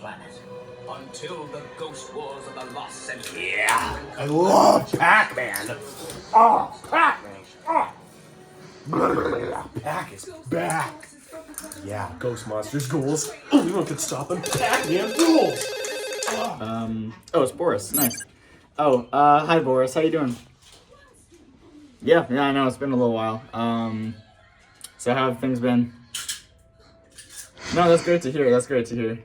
planet. Until the ghost wars of the lost century. Yeah, I love Pac-Man. Oh, Pac-Man. Oh. Pac is back. Yeah, ghost monsters, ghouls. Only one can stop them. Pac-Man rules. Oh, it's Boris. Nice. Oh, hi Boris. How you doing? Yeah, I know. It's been a little while. So how have things been? No, that's great to hear.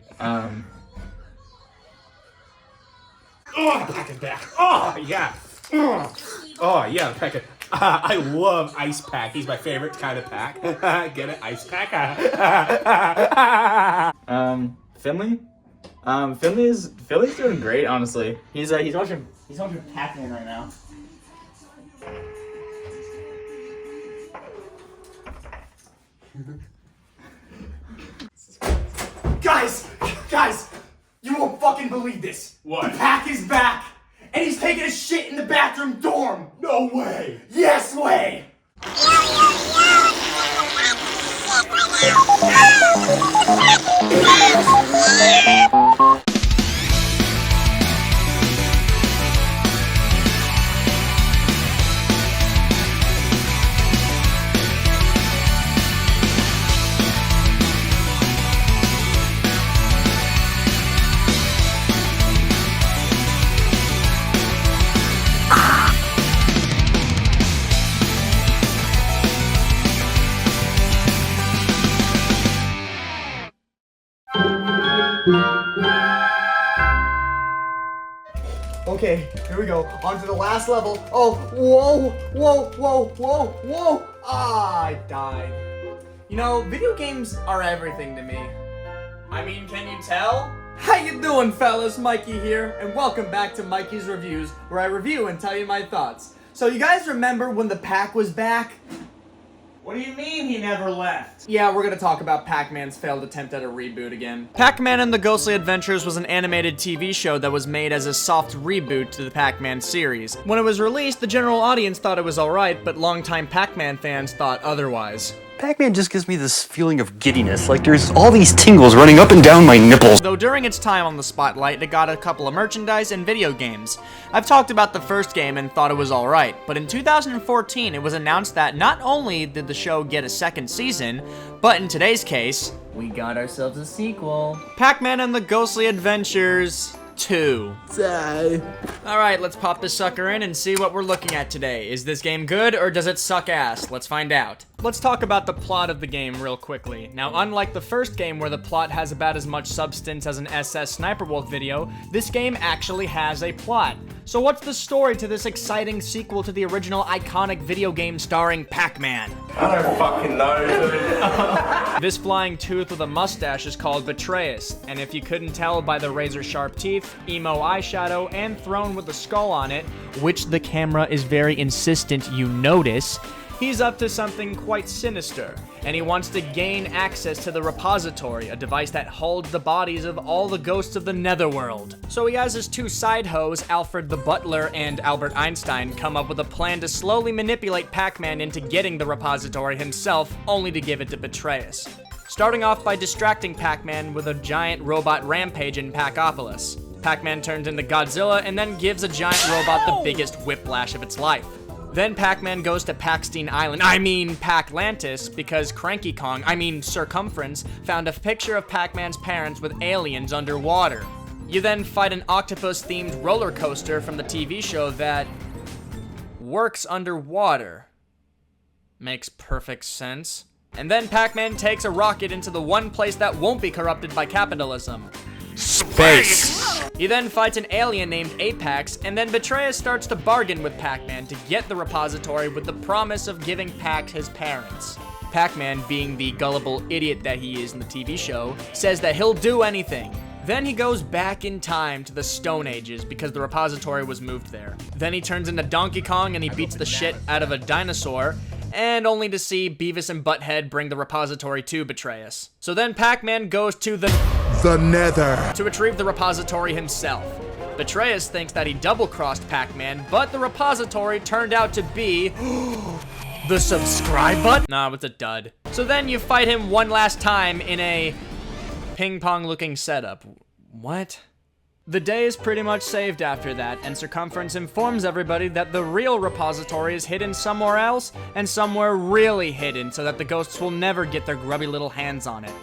Oh, Pac is back. Oh, yeah. Oh, yeah, Pac. I love Ice Pac. He's my favorite kind of Pac. Get it? Ice Pac? Finley? Finley's doing great, honestly. He's watching Pac-Man right now. Guys, you won't fucking believe this. What? Pac is back, and he's taking a shit in the bathroom dorm. No way. Yes way. Okay, here we go. On to the last level. Oh, whoa. Ah, I died. You know, video games are everything to me. I mean, can you tell? How you doing, fellas? Mikey here, and welcome back to Mikey's Reviews, where I review and tell you my thoughts. So you guys remember when the Pac was back? What do you mean he never left? Yeah, we're gonna talk about Pac-Man's failed attempt at a reboot again. Pac-Man and the Ghostly Adventures was an animated TV show that was made as a soft reboot to the Pac-Man series. When it was released, the general audience thought it was alright, but longtime Pac-Man fans thought otherwise. Pac-Man just gives me this feeling of giddiness, like there's all these tingles running up and down my nipples. Though during its time on the spotlight, it got a couple of merchandise and video games. I've talked about the first game and thought it was alright, but in 2014 it was announced that not only did the show get a second season, but in today's case, we got ourselves a sequel. Pac-Man and the Ghostly Adventures 2. Alright, let's pop this sucker in and see what we're looking at today. Is this game good or does it suck ass? Let's find out. Let's talk about the plot of the game real quickly. Now, unlike the first game where the plot has about as much substance as an SS Sniper Wolf video, this game actually has a plot. So what's the story to this exciting sequel to the original iconic video game starring Pac-Man? I don't fucking know, dude. This flying tooth with a mustache is called Betrayus, and if you couldn't tell by the razor-sharp teeth, emo eyeshadow, and throne with a skull on it, which the camera is very insistent you notice, he's up to something quite sinister, and he wants to gain access to the repository, a device that holds the bodies of all the ghosts of the netherworld. So he has his two side hoes, Alfred the Butler and Albert Einstein, come up with a plan to slowly manipulate Pac-Man into getting the repository himself, only to give it to Betrayus. Starting off by distracting Pac-Man with a giant robot rampage in Pacopolis. Pac-Man turns into Godzilla and then gives a giant robot the biggest whiplash of its life. Then Pac-Man goes to Pac-Stein Island, Pac-Lantis, because Cranky Kong, Circumference, found a picture of Pac-Man's parents with aliens underwater. You then fight an octopus-themed roller coaster from the TV show that works underwater. Makes perfect sense. And then Pac-Man takes a rocket into the one place that won't be corrupted by capitalism. Space. He then fights an alien named Apex, and then Betrayus starts to bargain with Pac-Man to get the repository with the promise of giving Pac his parents. Pac-Man, being the gullible idiot that he is in the TV show, says that he'll do anything. Then he goes back in time to the Stone Ages because the repository was moved there. Then he turns into Donkey Kong and he beats the shit out of a dinosaur, and only to see Beavis and Butthead bring the repository to Betrayus. So then Pac-Man goes to the Nether to retrieve the repository himself. Betrayus thinks that he double-crossed Pac-Man, but the repository turned out to be the subscribe button? Nah, it's a dud. So then you fight him one last time in a ping-pong looking setup. What? The day is pretty much saved after that, and Circumference informs everybody that the real repository is hidden somewhere else, and somewhere really hidden, so that the ghosts will never get their grubby little hands on it.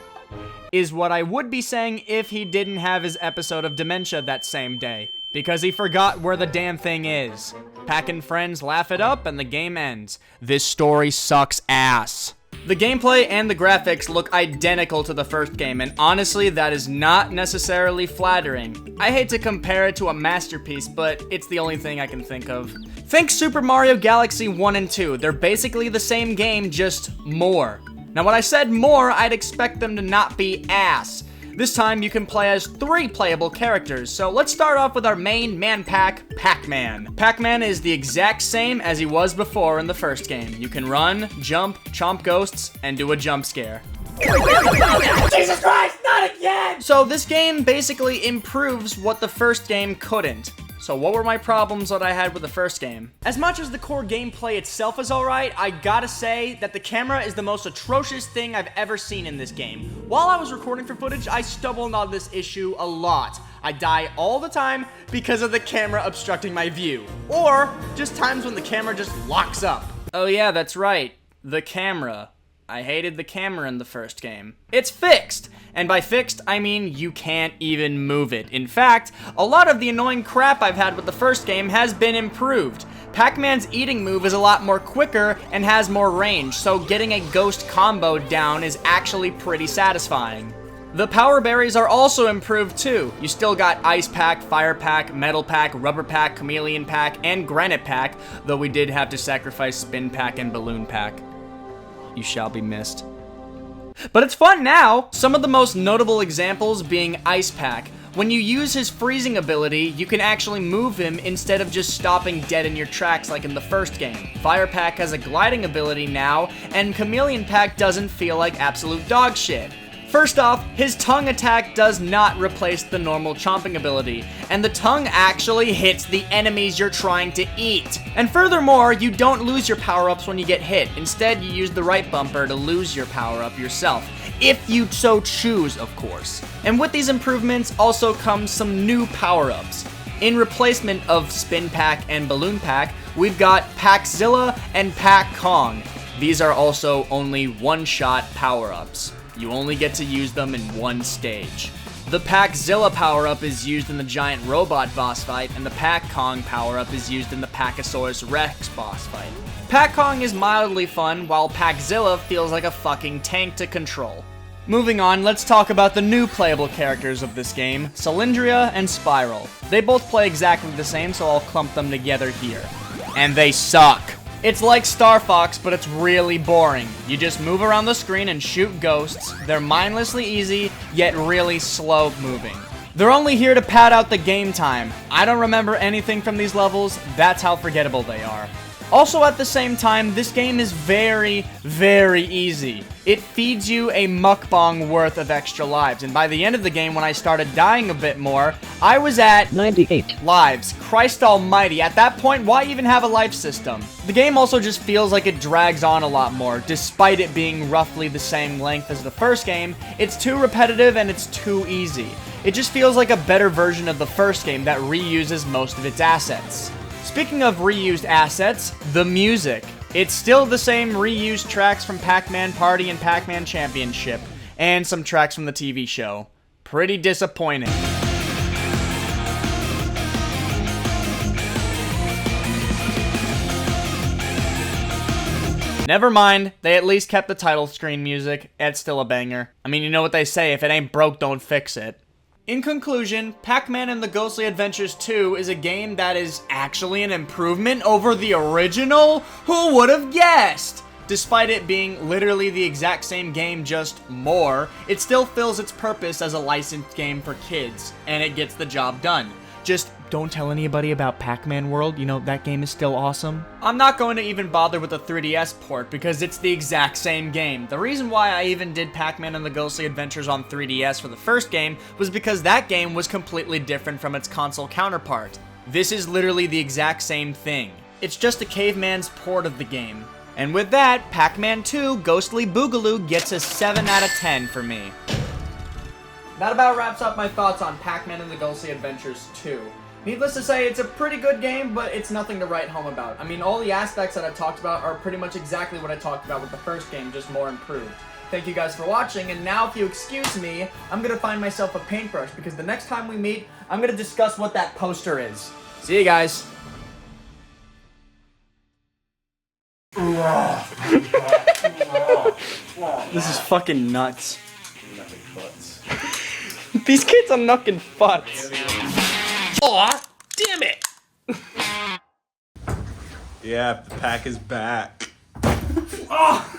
Is what I would be saying if he didn't have his episode of dementia that same day, because he forgot where the damn thing is. Pac and friends laugh it up, and the game ends. This story sucks ass. The gameplay and the graphics look identical to the first game, and honestly, that is not necessarily flattering. I hate to compare it to a masterpiece, but it's the only thing I can think of. Think Super Mario Galaxy 1 and 2. They're basically the same game, just more. Now, when I said more, I'd expect them to not be ass. This time, you can play as 3 playable characters, so let's start off with our main man-pack, Pac-Man. Pac-Man is the exact same as he was before in the first game. You can run, jump, chomp ghosts, and do a jump scare. Jesus Christ, not again! So this game basically improves what the first game couldn't. So what were my problems that I had with the first game? As much as the core gameplay itself is alright, I gotta say that the camera is the most atrocious thing I've ever seen in this game. While I was recording for footage, I stumbled on this issue a lot. I die all the time because of the camera obstructing my view. Or just times when the camera just locks up. Oh yeah, that's right. The camera. I hated the camera in the first game. It's fixed! And by fixed, I mean you can't even move it. In fact, a lot of the annoying crap I've had with the first game has been improved. Pac-Man's eating move is a lot more quicker and has more range, so getting a ghost combo down is actually pretty satisfying. The power berries are also improved too. You still got Ice Pack, Fire Pack, Metal Pack, Rubber Pack, Chameleon Pack, and Granite Pack, though we did have to sacrifice Spin Pack and Balloon Pack. You shall be missed. But it's fun now! Some of the most notable examples being Ice Pack. When you use his freezing ability, you can actually move him instead of just stopping dead in your tracks like in the first game. Fire Pack has a gliding ability now, and Chameleon Pack doesn't feel like absolute dog shit. First off, his tongue attack does not replace the normal chomping ability, and the tongue actually hits the enemies you're trying to eat. And furthermore, you don't lose your power-ups when you get hit. Instead, you use the right bumper to lose your power-up yourself. If you so choose, of course. And with these improvements also comes some new power-ups. In replacement of Spin Pack and Balloon Pack, we've got Packzilla and Pack Kong. These are also only one-shot power-ups. You only get to use them in one stage. The Packzilla power-up is used in the giant robot boss fight, and the Pack Kong power-up is used in the Pachysaurus Rex boss fight. Pack Kong is mildly fun, while Packzilla feels like a fucking tank to control. Moving on, let's talk about the new playable characters of this game, Cylindria and Spiral. They both play exactly the same, so I'll clump them together here. And they suck. It's like Star Fox, but it's really boring. You just move around the screen and shoot ghosts. They're mindlessly easy, yet really slow moving. They're only here to pad out the game time. I don't remember anything from these levels, that's how forgettable they are. Also at the same time, this game is very, very easy. It feeds you a mukbang worth of extra lives, and by the end of the game when I started dying a bit more, I was at 98 lives. Christ almighty, at that point, why even have a life system? The game also just feels like it drags on a lot more. Despite it being roughly the same length as the first game, it's too repetitive and it's too easy. It just feels like a better version of the first game that reuses most of its assets. Speaking of reused assets, the music. It's still the same reused tracks from Pac-Man Party and Pac-Man Championship, and some tracks from the TV show. Pretty disappointing. Never mind, they at least kept the title screen music. It's still a banger. I mean, you know what they say, if it ain't broke, don't fix it. In conclusion, Pac-Man and the Ghostly Adventures 2 is a game that is actually an improvement over the original? Who would have guessed? Despite it being literally the exact same game, just more, it still fills its purpose as a licensed game for kids, and it gets the job done. Just don't tell anybody about Pac-Man World, you know, that game is still awesome. I'm not going to even bother with the 3DS port because it's the exact same game. The reason why I even did Pac-Man and the Ghostly Adventures on 3DS for the first game was because that game was completely different from its console counterpart. This is literally the exact same thing. It's just a caveman's port of the game. And with that, Pac-Man 2 Ghostly Boogaloo gets a 7 out of 10 for me. that about wraps up my thoughts on Pac-Man and the Ghostly Adventures 2. Needless to say, it's a pretty good game, but it's nothing to write home about. I mean, all the aspects that I've talked about are pretty much exactly what I talked about with the first game, just more improved. Thank you guys for watching, and now if you excuse me, I'm gonna find myself a paintbrush, because the next time we meet, I'm gonna discuss what that poster is. See you guys. This is fucking nuts. These kids are knucking butts. Aw, damn it! Yeah, the pack is back. Oh!